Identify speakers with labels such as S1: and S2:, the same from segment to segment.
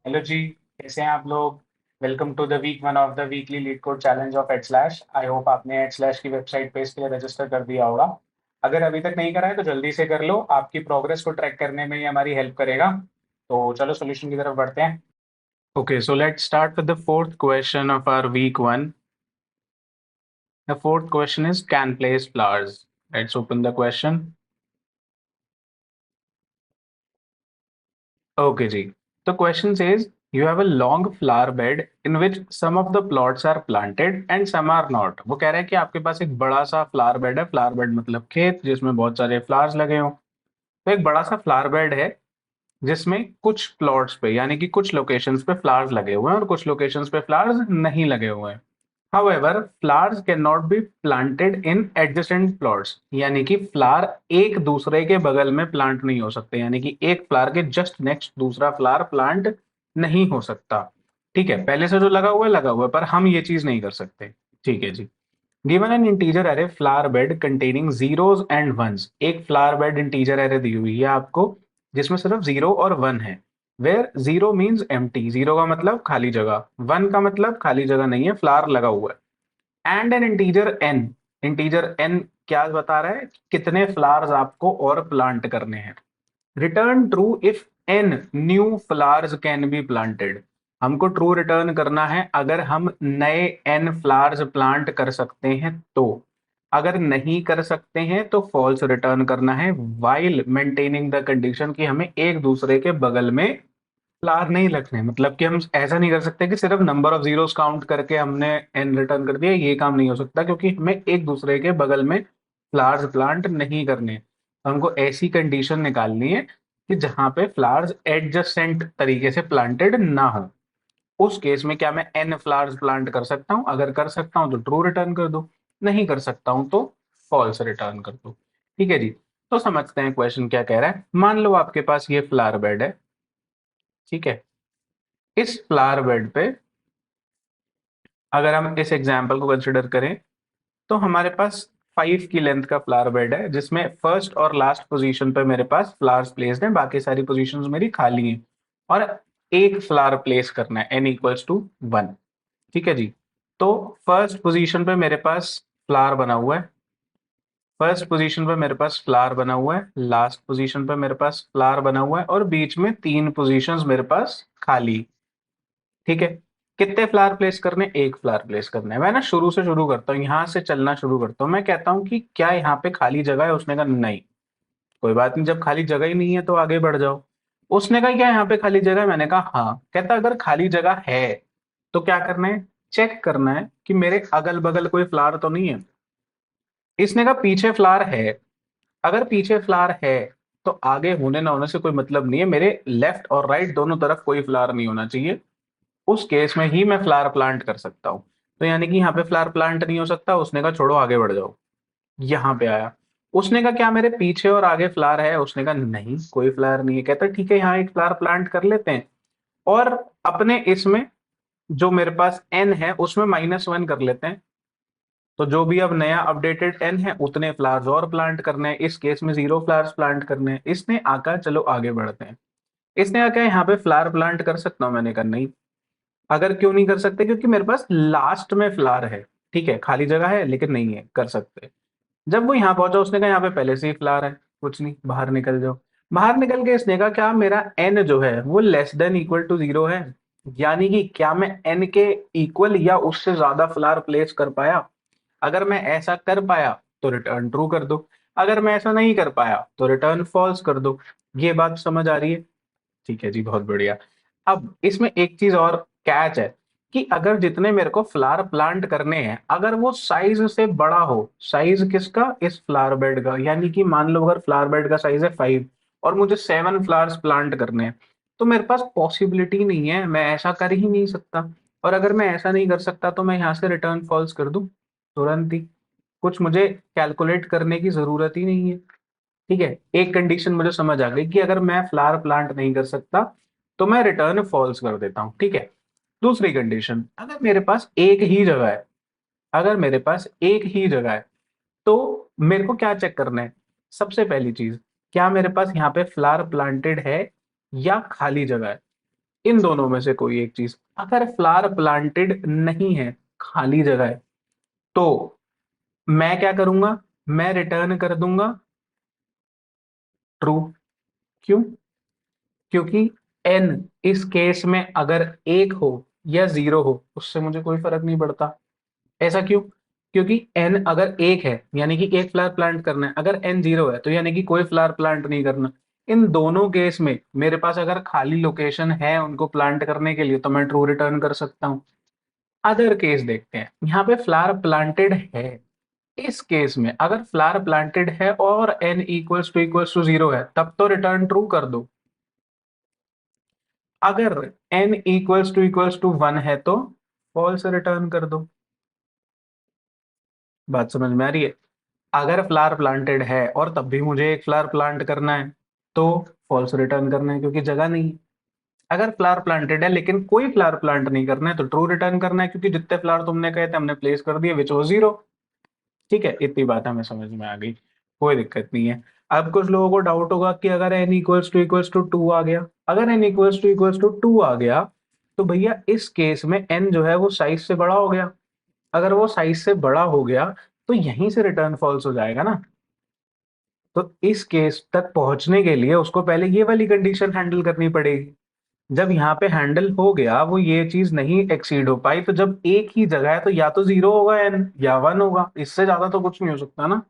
S1: Hello जी। कैसे हैं आप लोग? Welcome to the week 1 of the weekly leet code challenge of at slash. I hope आपने at slash की वेबसाइट पे इसके लिए रजिस्टर कर दिया होगा। अगर अभी तक नहीं करा है तो जल्दी से कर लो, आपकी प्रोग्रेस को ट्रैक करने में ये हमारी हेल्प करेगा। तो चलो सोल्यूशन की तरफ बढ़ते हैं। Okay, so let's start with the fourth question of our week 1। The fourth question is can place flowers. Let's open the question. Okay जी। तो question says you have a long flower bed in which some of the plots are planted and some are not. वो कह रहा है कि आपके पास एक बड़ा सा फ्लावर बेड है। फ्लावर बेड मतलब खेत जिसमें बहुत सारे फ्लावर्स लगे हों। तो एक बड़ा सा फ्लावर बेड है जिसमें कुछ प्लॉट्स पे यानी कि कुछ लोकेशंस पे फ्लावर्स लगे हुए हैं और कुछ लोकेशंस पे फ्लावर्स नहीं लगे हुए हैं। However, flowers cannot be planted in adjacent plots, यानी कि फ्लावर एक दूसरे के बगल में प्लांट नहीं हो सकते, यानी कि एक फ्लावर के जस्ट नेक्स्ट दूसरा फ्लावर प्लांट नहीं हो सकता। ठीक है, पहले से जो लगा हुआ है, पर हम ये चीज नहीं कर सकते। ठीक है जी। Given an integer array flower bed containing zeros and ones. एक फ्लावर बेड इंटीजर एरे दी हुई है आपको जिसमें सिर्फ जीरो और वन है। Where zero means empty, zero का मतलब खाली जगह, वन का मतलब खाली जगह नहीं है, फ्लावर लगा हुआ है। एंड एन इंटीजर एन क्या बता रहा है? कितने फ्लावर्स आपको और प्लांट करने हैं। Return true if n new flowers can be planted. हमको ट्रू रिटर्न करना है अगर हम नए एन फ्लावर्स प्लांट कर सकते हैं तो। अगर नहीं कर सकते हैं तो फॉल्स रिटर्न करना है, वाइल मेंटेनिंग द कंडीशन कि हमें एक दूसरे के बगल में फ्लावर नहीं रखने। मतलब कि हम ऐसा नहीं कर सकते कि सिर्फ नंबर ऑफ जीरोस काउंट करके हमने एन रिटर्न कर दिया, ये काम नहीं हो सकता क्योंकि हमें एक दूसरे के बगल में फ्लावर्स प्लांट नहीं करने। हमको ऐसी कंडीशन निकालनी है कि जहां पे फ्लावर्स एडजसेंट तरीके से प्लांटेड ना हो। उस केस में क्या मैं एन फ्लावर्स प्लांट कर सकता हूं? अगर कर सकता हूं तो ट्रू रिटर्न कर दो, नहीं कर सकता हूं तो फॉल्स रिटर्न कर दो। ठीक है जी। तो समझते हैं क्वेश्चन क्या कह रहा है। मान लो आपके पास ये फ्लावर बेड है। ठीक है, इस फ्लावर बेड पे अगर हम इस एग्जाम्पल को कंसिडर करें तो हमारे पास 5 की लेंथ का फ्लावर बेड है जिसमें फर्स्ट और लास्ट पोजीशन पे मेरे पास फ्लावर्स प्लेस्ड हैं, बाकी सारी पोजीशंस मेरी खाली हैं। और एक फ्लावर प्लेस करना है, n=1। ठीक है जी। तो फर्स्ट पोजीशन पे मेरे पास फ्लावर बना हुआ है, फर्स्ट पोजीशन पे मेरे पास फ्लावर बना हुआ है, लास्ट पोजीशन पे मेरे पास फ्लावर बना हुआ है और बीच में 3 पोजीशंस मेरे पास खाली। ठीक है, कितने फ्लावर प्लेस करने? एक फ्लावर प्लेस करना है। मैं ना शुरू से शुरू करता हूँ, यहाँ से चलना शुरू करता हूँ। मैं कहता हूँ कि क्या यहाँ पे खाली जगह है? उसने कहा नहीं। कोई बात नहीं, जब खाली जगह ही नहीं है तो आगे बढ़ जाओ। उसने कहा क्या यहाँ पे खाली जगह है? मैंने कहा हाँ। कहता अगर खाली जगह है तो क्या करना है? चेक करना है कि मेरे अगल बगल कोई फ्लावर तो नहीं है। इसने कहा पीछे फ्लावर है। अगर पीछे फ्लावर है तो आगे होने ना होने से कोई मतलब नहीं है, मेरे लेफ्ट और राइट दोनों तरफ कोई फ्लावर नहीं होना चाहिए। उस केस में ही मैं फ्लावर प्लांट कर सकता हूँ। तो यानी कि यहाँ पे फ्लावर प्लांट नहीं हो सकता। उसने कहा छोड़ो आगे बढ़ जाओ। यहाँ पे आया, उसने कहा क्या मेरे पीछे और आगे फ्लावर है? उसने कहा नहीं, कोई फ्लावर नहीं है। कहता ठीक है, यहाँ एक फ्लावर प्लांट कर लेते हैं और अपने इसमें जो मेरे पास एन है उसमें -1 कर लेते हैं। तो जो भी अब नया अपडेटेड एन है उतने फ्लावर्स और प्लांट करने हैं। इस केस में 0 फ्लावर्स प्लांट करने हैं। इसने आका चलो आगे बढ़ते हैं। इसने आका यहाँ पे फ्लावर प्लांट कर सकता हूँ? मैंने कहा नहीं। अगर क्यों नहीं कर सकते? क्योंकि मेरे पास लास्ट में फ्लावर है। ठीक है, खाली जगह है लेकिन नहीं है, कर सकते। जब वो यहाँ पहुंचा उसने कहा यहाँ पे पहले से ही फ्लावर है, कुछ नहीं, बाहर निकल जाओ। बाहर निकल के इसने कहा क्या मेरा एन जो है वो <<0 है? यानी कि क्या मैं एन के इक्वल या उससे ज्यादा फ्लावर प्लेस कर पाया? अगर मैं ऐसा कर पाया तो रिटर्न ट्रू कर दो, अगर मैं ऐसा नहीं कर पाया तो रिटर्न फॉल्स कर दो। ये बात समझ आ रही है? ठीक है जी, बहुत बढ़िया। अब इसमें एक चीज और कैच है कि अगर जितने मेरे को फ्लावर प्लांट करने हैं अगर वो साइज से बड़ा हो, साइज किसका? इस फ्लावर बेड का। यानी कि मान लो अगर फ्लावर बेड का साइज है 5 और मुझे 7 फ्लावर्स प्लांट करने हैं, तो मेरे पास पॉसिबिलिटी नहीं है, मैं ऐसा कर ही नहीं सकता। और अगर मैं ऐसा नहीं कर सकता तो मैं यहाँ से रिटर्न फॉल्स कर दूं तुरंत ही। कुछ मुझे कैलकुलेट करने की जरूरत ही नहीं है। ठीक है, एक कंडीशन मुझे समझ आ गई कि अगर मैं फ्लावर प्लांट नहीं कर सकता तो मैं रिटर्न फॉल्स कर देता हूं। ठीक है, दूसरी कंडीशन, अगर मेरे पास एक ही जगह है, अगर मेरे पास एक ही जगह है तो मेरे को क्या चेक करना है? सबसे पहली चीज, क्या मेरे पास यहाँ पे फ्लावर प्लांटेड है या खाली जगह है? इन दोनों में से कोई एक चीज। अगर फ्लावर प्लांटेड नहीं है, खाली जगह है, तो मैं क्या करूंगा, मैं रिटर्न कर दूंगा ट्रू। क्यों? क्योंकि एन इस केस में अगर एक हो या जीरो हो उससे मुझे कोई फर्क नहीं पड़ता। ऐसा क्यों? क्योंकि एन अगर एक है यानी कि एक फ्लावर प्लांट करना है, अगर एन जीरो है तो यानी कि कोई फ्लावर प्लांट नहीं करना। इन दोनों केस में मेरे पास अगर खाली लोकेशन है उनको प्लांट करने के लिए तो मैं ट्रू रिटर्न कर सकता हूँ। अदर केस देखते हैं, यहाँ पे फ्लावर प्लांटेड है। इस केस में अगर फ्लावर प्लांटेड है और एन इक्वल्स टू जीरो है तब तो रिटर्न ट्रू कर दो। अगर n इक्वल्स टू वन है तो फॉल्स रिटर्न कर दो। बात समझ में आ रही है? अगर फ्लावर प्लांटेड है और तब भी मुझे एक फ्लावर प्लांट करना है तो फॉल्स रिटर्न करना है क्योंकि जगह नहीं है। अगर फ्लावर प्लांटेड है लेकिन कोई फ्लावर प्लांट नहीं करना है तो ट्रू रिटर्न करना है क्योंकि जितने फ्लावर तुमने कहे थे हमने प्लेस कर दिए विच वो जीरो। ठीक है, इतनी बात हमें समझ में आ गई, कोई दिक्कत नहीं है। अब कुछ लोगों को डाउट होगा कि अगर n इक्वल्स टू टू आ गया, अगर n इक्वल्स टू टू आ गया तो भैया इस केस में n जो है वो साइज से बड़ा हो गया। अगर वो साइज से बड़ा हो गया तो यहीं से रिटर्न फॉल्स हो जाएगा ना। तो इस केस तक पहुंचने के लिए उसको पहले ये वाली कंडीशन हैंडल करनी पड़ेगी। जब यहाँ पे हैंडल हो गया, वो ये चीज नहीं एक्सीड हो पाई, तो जब एक ही जगह है तो या तो जीरो होगा एन या वन होगा, इससे ज्यादा तो कुछ नहीं हो सकता ना।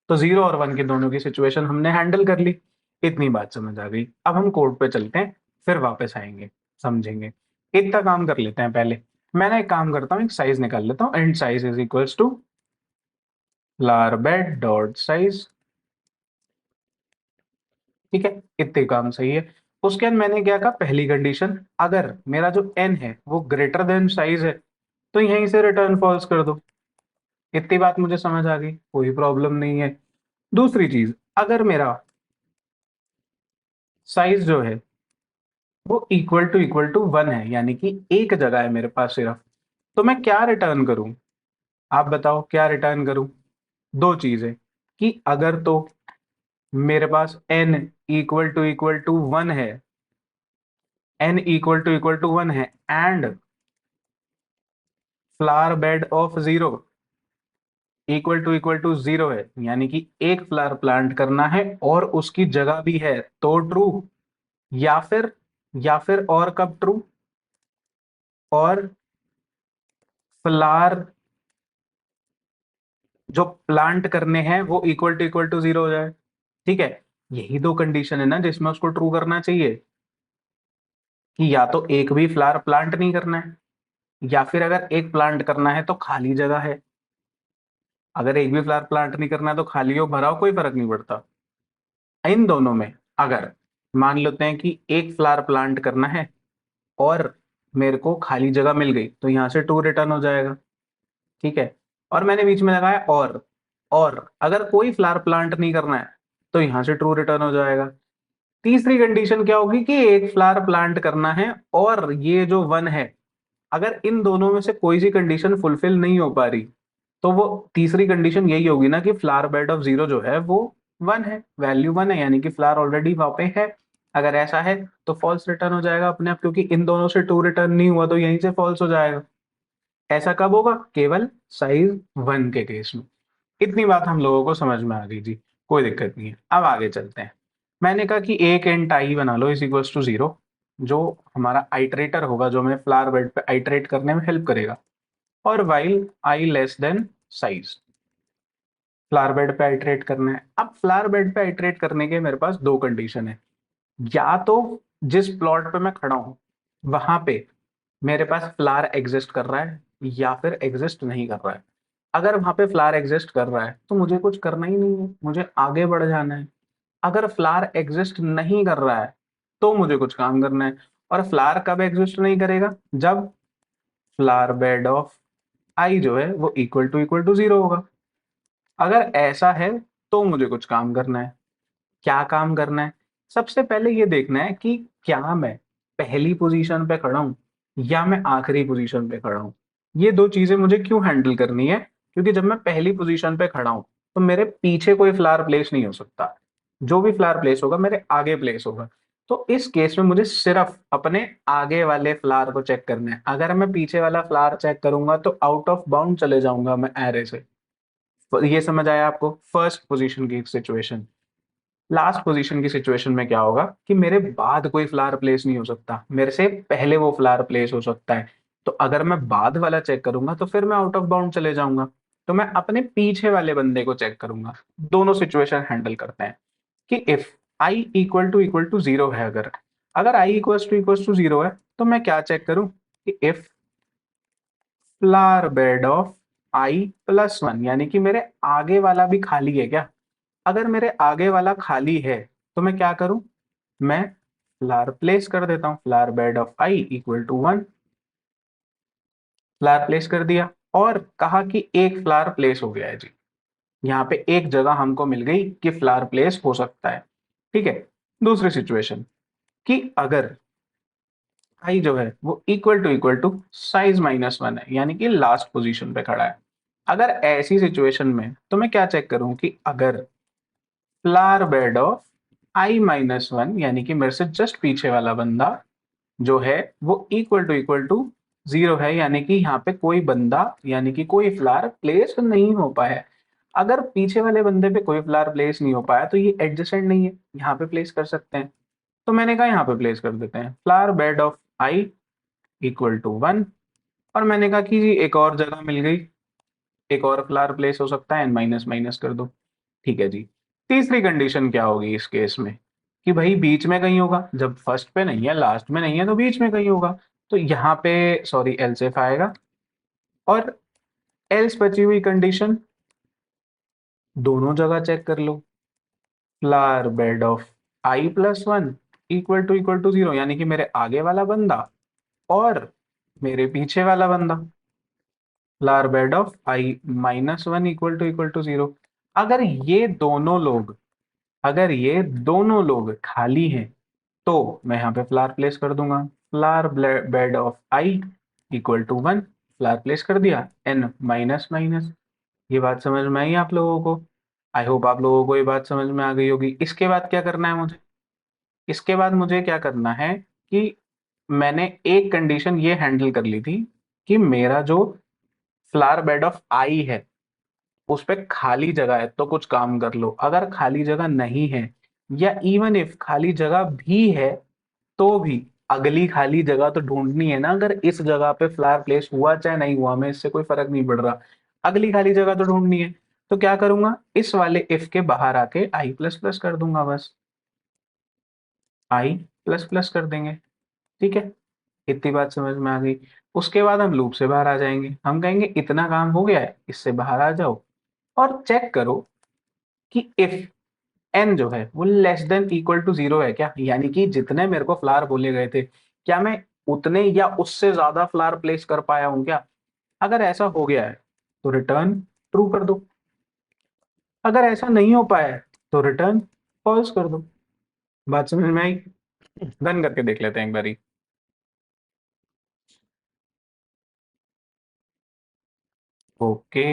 S1: तो जीरो और वन के दोनों की सिचुएशन हमने हैंडल कर ली। इतनी बात समझ आ गई। अब हम कोड पे चलते हैं, फिर वापस आएंगे, समझेंगे। इतना काम कर लेते हैं पहले। मैं ना एक काम करता हूँ, एक साइज निकाल लेता हूँ, and size is equals to flower bed dot size. ठीक है, इतने काम सही है। उसके बाद मैंने क्या कहा, पहली कंडीशन, अगर मेरा जो एन है वो ग्रेटर देन साइज है तो यहीं से रिटर्न फॉल्स कर दो। इतनी बात मुझे समझ आ गई, कोई प्रॉब्लम नहीं है। दूसरी चीज, अगर मेरा साइज जो है वो इक्वल टू वन है यानी कि एक जगह है मेरे पास सिर्फ, तो मैं क्या रिटर्न करूं? आप बताओ क्या रिटर्न करूं। दो चीजें, कि अगर तो मेरे पास n इक्वल टू वन है, n इक्वल टू वन है and flower bed of zero equal to zero है यानी कि एक फ्लावर प्लांट करना है और उसकी जगह भी है तो ट्रू। या फिर और कब ट्रू, और फ्लावर जो प्लांट करने हैं वो इक्वल टू जीरो हो जाए। ठीक है, यही दो कंडीशन है ना जिसमें उसको ट्रू करना चाहिए, कि या तो एक भी फ्लावर प्लांट नहीं करना है या फिर अगर एक प्लांट करना है तो खाली जगह है। अगर एक भी फ्लावर प्लांट नहीं करना है तो खाली हो भरा हो कोई फर्क नहीं पड़ता। इन दोनों में अगर मान लेते हैं कि एक फ्लावर प्लांट करना है और मेरे को खाली जगह मिल गई तो यहाँ से टू रिटर्न हो जाएगा। ठीक है, और मैंने बीच में लगाया और अगर कोई फ्लावर प्लांट नहीं करना है तो यहाँ से ट्रू रिटर्न हो जाएगा। तीसरी कंडीशन क्या होगी, कि एक फ्लावर प्लांट करना है और ये जो वन है, अगर इन दोनों में से कोई सी कंडीशन फुलफिल नहीं हो पा रही तो वो तीसरी कंडीशन यही होगी ना, कि फ्लावर बेड ऑफ जीरो जो है वो वन है, वैल्यू वन है यानी कि फ्लावर ऑलरेडी वहां पे है। अगर ऐसा है तो फॉल्स रिटर्न हो जाएगा अपने आप, क्योंकि इन दोनों से टू रिटर्न नहीं हुआ तो यहीं से फॉल्स हो जाएगा। ऐसा कब होगा, केवल साइज वन के केस में। इतनी बात हम लोगों को समझ में आ गई जी, कोई दिक्कत नहीं है। अब आगे चलते हैं। मैंने कहा कि एक एंड आई बना लो इज इक्वल्स टू जीरो, जो हमारा आइटरेटर होगा, जो हमें फ्लावर बेड पे आइटरेट करने में हेल्प करेगा। और while I less than size, flower bed पे आइटरेट करना है। अब फ्लावर बेड पे आइटरेट करने के मेरे पास दो कंडीशन है, या तो जिस प्लॉट पे मैं खड़ा हूं वहां पे मेरे पास फ्लावर एग्जिस्ट कर रहा है या फिर एग्जिस्ट नहीं कर रहा है। अगर वहां पे फ्लावर एग्जिस्ट कर रहा है तो मुझे कुछ करना ही नहीं है, मुझे आगे बढ़ जाना है। अगर फ्लावर एग्जिस्ट नहीं कर रहा है तो मुझे कुछ काम करना है। और फ्लावर कब एग्जिस्ट नहीं करेगा, जब फ्लावर बेड ऑफ आई जो है वो इक्वल टू जीरो होगा। अगर ऐसा है तो मुझे कुछ काम करना है। क्या काम करना है? सबसे पहले ये देखना है कि क्या मैं पहली पोजीशन पे खड़ा हूं या मैं आखिरी पोजीशन पे खड़ा हूं। ये दो चीजें मुझे क्यों हैंडल करनी है, क्योंकि जब मैं पहली पोजीशन पे खड़ा हूं तो मेरे पीछे कोई फ्लावर प्लेस नहीं हो सकता। जो भी फ्लावर प्लेस होगा मेरे आगे प्लेस होगा। तो इस केस में मुझे सिर्फ अपने आगे वाले फ्लावर को चेक करना है। अगर मैं पीछे वाला फ्लावर चेक करूंगा तो आउट ऑफ बाउंड चले जाऊंगा मैं एरे से। तो ये समझ आया आपको फर्स्ट पोजीशन की सिचुएशन। लास्ट पोजीशन की सिचुएशन में क्या होगा कि मेरे बाद कोई फ्लावर प्लेस नहीं हो सकता, मेरे से पहले वो फ्लावर प्लेस हो सकता है। तो अगर मैं बाद वाला चेक करूंगा तो फिर मैं आउट ऑफ बाउंड चले जाऊंगा। तो मैं अपने पीछे वाले बंदे को चेक करूंगा। दोनों सिचुएशन हैंडल करते हैं कि if I equal to zero है, अगर अगर आई इक्वल टू जीरो है तो मैं क्या चेक करूं कि if flower bed of I plus one, यानी कि मेरे आगे वाला भी खाली है क्या। अगर मेरे आगे वाला खाली है तो मैं क्या करूं, मैं फ्लावर प्लेस कर देता हूं। Flower bed of I equal to one, flower place कर दिया और कहा कि एक फ्लावर प्लेस हो गया है जी। यहाँ पे एक जगह हमको मिल गई कि फ्लावर प्लेस हो सकता है। ठीक है। दूसरी सिचुएशन कि अगर आई जो है वो equal to size minus one है, यानी कि लास्ट पोजीशन पे खड़ा है। अगर ऐसी सिचुएशन में तो मैं क्या चेक करूं कि अगर flower bed of I minus one, यानी कि मेरे से जस्ट पीछे वाला बंदा जो है वो इक्वल टू जीरो है, यानी कि यहाँ पे कोई बंदा यानी कि कोई फ्लावर प्लेस नहीं हो पाया है। अगर पीछे वाले बंदे पे कोई फ्लावर प्लेस नहीं हो पाया तो ये एडजेसेंट नहीं है, यहाँ पे प्लेस कर सकते हैं। तो मैंने कहा यहाँ पे प्लेस कर देते हैं flower bed of I equal to one. और मैंने कहा कि जी एक और जगह मिल गई, एक और फ्लावर प्लेस हो सकता है, एन माइनस माइनस कर दो। ठीक है जी। तीसरी कंडीशन क्या होगी इस केस में कि भाई बीच में कहीं होगा, जब फर्स्ट पे नहीं है लास्ट में नहीं है तो बीच में कहीं होगा। तो यहाँ पे सॉरी एल्स इफ आएगा और एल्स बची हुई कंडीशन दोनों जगह चेक कर लो। Flower bed of I plus one equal to zero, यानी कि मेरे आगे वाला बंदा और मेरे पीछे वाला बंदा। Flower bed of I minus one equal to zero. अगर ये दोनों लोग अगर ये दोनों लोग खाली हैं तो मैं यहाँ पे फ्लावर प्लेस कर दूंगा। Flower bed of I equal to one, flower place कर दिया एन माइनस माइनस। ये बात समझ में आई आप लोगों को? आई होप आप लोगों को ये बात समझ में आ गई होगी। इसके बाद क्या करना है मुझे, इसके बाद मुझे क्या करना है कि मैंने एक कंडीशन ये हैंडल कर ली थी कि मेरा जो फ्लावर बेड ऑफ आई है उस पे खाली जगह है तो कुछ काम कर लो। अगर खाली जगह नहीं है या इवन इफ खाली जगह भी है तो भी अगली खाली जगह तो ढूंढनी है ना। अगर इस जगह पे फ्लावर प्लेस हुआ चाहे नहीं हुआ हमें इससे कोई फर्क नहीं पड़ रहा, अगली खाली जगह तो ढूंढनी है। तो क्या करूंगा, इस वाले इफ के बाहर आके आई प्लस प्लस कर दूंगा, बस आई प्लस प्लस कर देंगे। ठीक है। इतनी बात समझ में आ गई। उसके बाद हम लूप से बाहर आ जाएंगे, हम कहेंगे इतना काम हो गया है, इससे बाहर आ जाओ और चेक करो कि इफ एन जो है वो less than equal to zero है क्या, यानी कि जितने मेरे को फ्लावर बोले गए थे क्या मैं उतने या उससे ज्यादा फ्लावर प्लेस कर पाया हूं क्या। अगर ऐसा हो गया है तो रिटर्न ट्रू कर दो, अगर ऐसा नहीं हो पाया है तो रिटर्न फॉल्स कर दो। बात समझ में आई? रन करके देख लेते हैं एक बारी। ओके,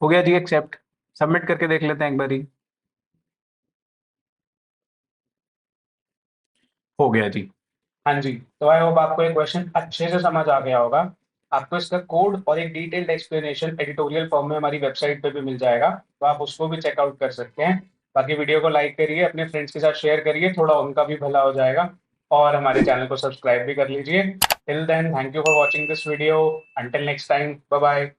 S1: हो गया जी एक्सेप्ट। सबमिट करके देख लेते हैं एक बारी। हो गया जी। हाँ जी। तो आई होप आपको ये क्वेश्चन अच्छे से समझ आ गया होगा। आपको इसका कोड और एक डिटेल्ड एक्सप्लेनेशन एडिटोरियल फॉर्म में हमारी वेबसाइट पे भी मिल जाएगा, तो आप उसको भी चेकआउट कर सकते हैं। बाकी वीडियो को लाइक करिए, अपने फ्रेंड्स के साथ शेयर करिए, थोड़ा उनका भी भला हो जाएगा। और हमारे चैनल को सब्सक्राइब भी कर लीजिए। Till then thank you for watching this video. Until next time, bye bye.